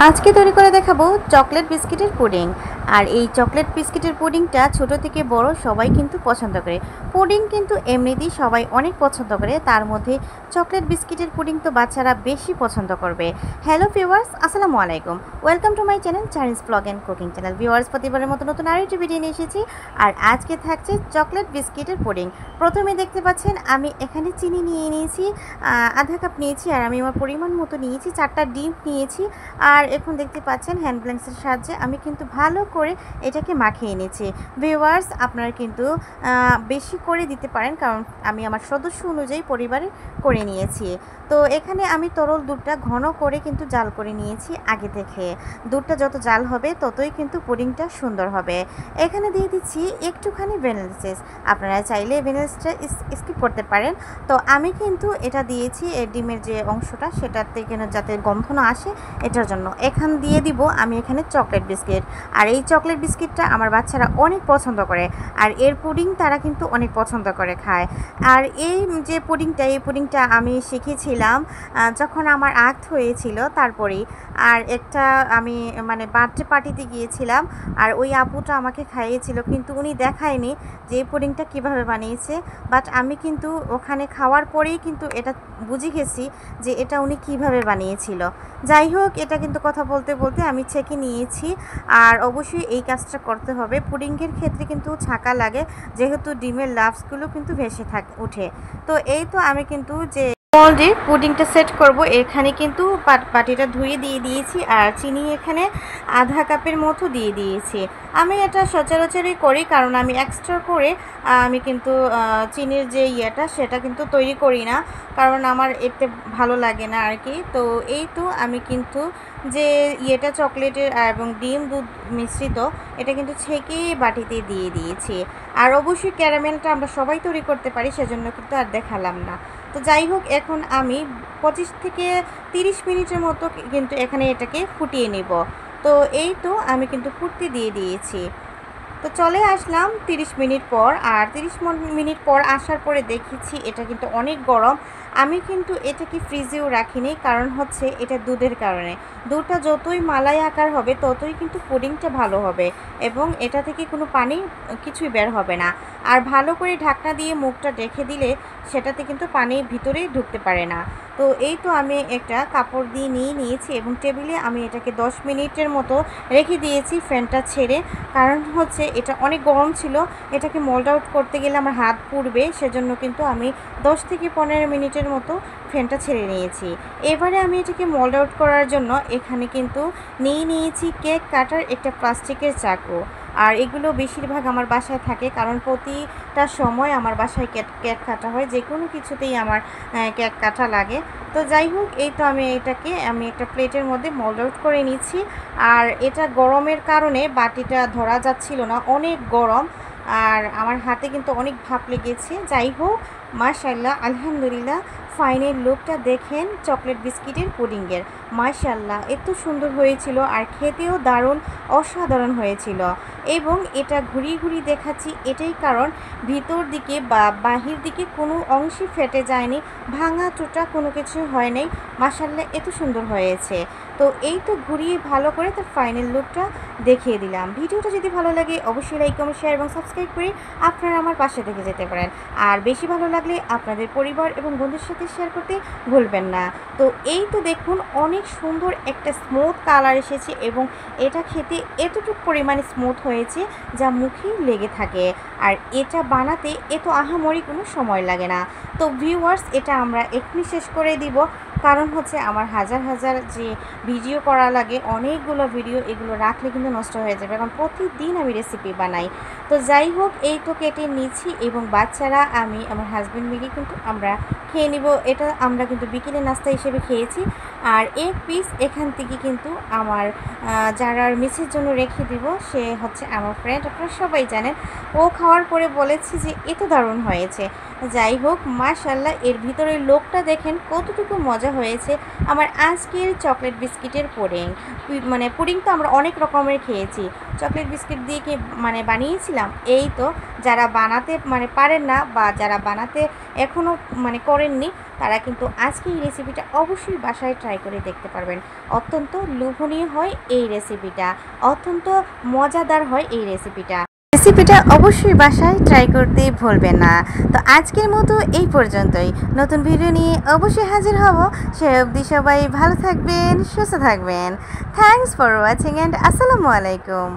আজকে তৈরি করে দেখাবো চকলেট বিস্কিটের পুডিং। আর এই চকলেট বিস্কিটের পুডিংটা ছোট থেকে বড় সবাই কিন্তু পছন্দ করে। পুডিং কিন্তু এমনিতেই সবাই অনেক পছন্দ করে, তার মধ্যে চকলেট বিস্কিটের পুডিং তো বাচ্চারা বেশি পছন্দ করবে। হ্যালো ভিউয়ার্স, আসসালামু আলাইকুম, welcome to my channel Chinese blog and cooking channel. Viewers, প্রতিবারের মতো নতুন আরেকটি ভিডিও নিয়ে এসেছি। আর আজকে থাকছে চকলেট বিস্কিটের পুডিং। প্রথমে দেখতে পাচ্ছেন আমি এখানে চিনি নিয়ে নিয়েছি, আধা কাপ নিয়েছি। আর আমি আমার পরিমাণ মতো নিয়েছি, 4টা ডিম নিয়েছি। আর এখন দেখতে পাচ্ছেন হ্যান্ড ব্লেন্ডারের সাহায্যে আমি কিন্তু ভালো করে এটাকে মাখিয়ে নিয়েছি। ভিউয়ার্স, আপনারা কিন্তু বেশি করে দিতে পারেন, কারণ আমি আমার সদস্য অনুযায়ী পরিবারে করে নিয়েছি। তো এখানে আমি তরল দুধটা ঘন করে কিন্তু জাল করে নিয়েছি আগে থেকে। দুধটা যত জাল হবে ততই কিন্তু পুডিংটা সুন্দর হবে। এখানে দিয়ে দিচ্ছি একটুখানি ভ্যানিলা এসেন্স। আপনারা চাইলে ভ্যানিলা এসেন্সটা স্কিপ করতে পারেন। তো আমি কিন্তু এটা দিয়েছি ডিমের যে অংশটা, সেটাতে কেন যাতে গন্ধ না আসে এটার জন্য। এখান দিয়ে দিব আমি এখানে চকলেট বিস্কিট। আর এই চকলেট বিস্কিটটা আমার বাচ্চারা অনেক পছন্দ করে, আর এর পুডিং তারা কিন্তু অনেক পছন্দ করে খায়। আর এই যে পুডিংটা আমি শিখেছিলাম যখন আমার আক্ট হয়েছিল তারপরেই। আর একটা আমি বার্থডে পার্টিতে গিয়েছিলাম, আর ওই আপুটা আমাকে খাইয়েছিল, কিন্তু উনি দেখায়নি যে এই পুডিংটা কীভাবে বানিয়েছে। বাট আমি কিন্তু ওখানে খাওয়ার পরেই কিন্তু এটা বুঝে গেছি যে এটা উনি কিভাবে বানিয়েছিল। যাই হোক, এটা কিন্তু কথা বলতে বলতে আমি ছেঁকে নিয়েছি। আর অবশ্যই এই কাজটা করতে হবে। পুডিংয়ের ক্ষেত্রে কিন্তু ছাঁকা লাগে, যেহেতু ডিমের লাভসগুলো কিন্তু ভেসে ওঠে। তো এই তো আমি কিন্তু যে মোল্ডে পুডিংটা সেট করব, এখানে কিন্তু বাটিটা ধুয়ে দিয়ে দিয়েছি। আর চিনি এখানে আধা কাপের মতো দিয়ে দিয়েছি। আমি এটা সচরাচরই করি, কারণ আমি এক্সট্রা করে আমি কিন্তু চিনির যে সেটা কিন্তু তৈরি করি না, কারণ আমার এতে ভালো লাগে না আর কি। তো এই তো আমি কিন্তু যে চকলেটের এবং ডিম দুধ মিশ্রিত, এটা কিন্তু ছেঁকে বাটিতে দিয়ে দিয়েছি। আর অবশ্যই ক্যারামেলটা আমরা সবাই তৈরি করতে পারি, সেজন্য কিন্তু আর দেখালাম না। তো যাই হোক, এখন আমি 25 থেকে 30 মিনিটের মতো কিন্তু এখানে এটাকে ফুটিয়ে নেব। তো এই তো আমি কিন্তু ফুটতে দিয়ে দিয়েছি। তো চলে আসলাম 30 মিনিট পর। আর 30 মিনিট পর আসার পরে দেখেছি এটা কিন্তু অনেক গরম। আমি কিন্তু এটাকে ফ্রিজেও রাখিনি, কারণ হচ্ছে এটা দুধের কারণে। দুধটা যতই মালাই আকার হবে ততই কিন্তু পুডিংটা ভালো হবে, এবং এটা থেকে কোনো পানি কিছুই বের হবে না। আর ভালো করে ঢাকনা দিয়ে মুখটা ঢেকে দিলে সেটাতে কিন্তু পানি ভিতরে ঢুকতে পারে না। তো এই তো আমি একটা কাপড় দিয়ে নিয়েছি, এবং টেবিলে আমি এটাকে 10 মিনিটের মতো রেখে দিয়েছি ফ্যানটা ছেড়ে। কারণ হচ্ছে এটা অনেক গরম ছিল, এটাকে মোল্ড আউট করতে গেলে আমার হাত পুড়বে, সেজন্য কিন্তু আমি 10 থেকে 15 মিনিটের মতো ফ্যানটা ছেড়ে নিয়েছি। এবারে আমি এটাকে মোল্ড আউট করার জন্য এখানে কিন্তু নিয়েছি কেক কাটার একটা প্লাস্টিকের চাকু। আর এগুলো বেশিরভাগ আমার বাসায় থাকে, কারণ প্রতিটা সময় আমার বাসায় কেক কাটা হয়, যে কোনো কিছুতেই আমার কেক কাটা লাগে। তো যাই হোক, এই তো আমি একটা প্লেটের মধ্যে মোল্ড আউট করে নিচ্ছি। আর এটা গরমের কারণে বাটিটা ধরা যাচ্ছিল না, অনেক গরম। আর আমার হাতে কিন্তু অনেক ভাপ লেগেছে। যাই হোক, মাশাআল্লাহ, আলহামদুলিল্লাহ, ফাইনাল লুকটা দেখেন চকলেট বিস্কিটের পুডিংয়ের। মাশাআল্লাহ, এত সুন্দর হয়েছিল, আর খেতেও দারুণ অসাধারণ হয়েছিল। এবং এটা ঘুরিয়ে দেখাচ্ছি এটাই কারণ ভিতর দিকে বা বাহির দিকে কোনো অংশে ফেটে যায়নি, ভাঙা চোটা কোনো কিছু হয় নাই। মাশাআল্লাহ, এত সুন্দর হয়েছে। তো এই তো ঘুরিয়ে ভালো করে তার ফাইনাল লুকটা দেখিয়ে দিলাম। ভিডিওটা যদি ভালো লাগে অবশ্যই লাইক, কমেন্ট, শেয়ার এবং সাবস্ক্রাইব করে আপনারা আমার পাশে থেকে যেতে পারেন। আর বেশি ভালো লাগলে আপনাদের পরিবার এবং বন্ধুদের সাথে শেয়ার করতে ভুলবেন না। তো এই তো দেখুন, অনেক সুন্দর একটা স্মুথ কালার এসেছে, এবং এটা খেতে এতটুকু পরিমাণে স্মুথ হয়েছে যা মুখেই লেগে থাকে। আর এটা বানাতে এত আহামরি কোনো সময় লাগে না। তো ভিউয়ার্স, এটা আমরা এক্ষুনি শেষ করে দিব, কারণ হচ্ছে আমার হাজার যে ভিডিও করা লাগে, অনেকগুলো ভিডিও, এগুলো রাখলে কিন্তু নষ্ট হয়ে যাবে, কারণ প্রতিদিন আমি রেসিপি বানাই। তো যাই হোক, এই তো কেটে নিচ্ছি, এবং বাচ্চারা, আমি, আমার হাজব্যান্ড মিলে কিন্তু আমরা খেয়ে নিব। এটা আমরা কিন্তু বিকেলে নাস্তা হিসেবে খেয়েছি। আর এক পিস এখান থেকে কিন্তু আমার যারা মিসের জন্য রেখে দিব, সে হচ্ছে আমার ফ্রেন্ড, আপনারা সবাই জানেন। ও খাওয়ার পরে বলেছে যে এত দারুণ হয়েছে। যাই হোক, মাশাআল্লাহ, এর ভিতরে লোকটা দেখেন কতটুকু মজা হয়েছে। আমার আজকের চকলেট বিস্কিটের পুডিং তো আমরা অনেক রকমের খেয়েছি, চকলেট বিস্কিট দিয়ে কি বানিয়েছিলাম। এই তো যারা বানাতে পারেন না, বা যারা বানাতে এখনও করেননি, তারা কিন্তু আজকে এই রেসিপিটা অবশ্যই বাসায় ট্রাই করে দেখতে পারবেন। অত্যন্ত লোভনীয় হয় এই রেসিপিটা, অত্যন্ত মজাদার হয় এই রেসিপিটা। রেসিপিটা অবশ্যই বাসায় ট্রাই করতে ভুলবেন না। তো আজকের মতো এই পর্যন্তই। নতুন ভিডিও নিয়ে অবশ্যই হাজির হব। সে অবধি সবাই ভালো থাকবেন, সুস্থ থাকবেন। থ্যাংকস ফর ওয়াচিং অ্যান্ড আসসালামু আলাইকুম।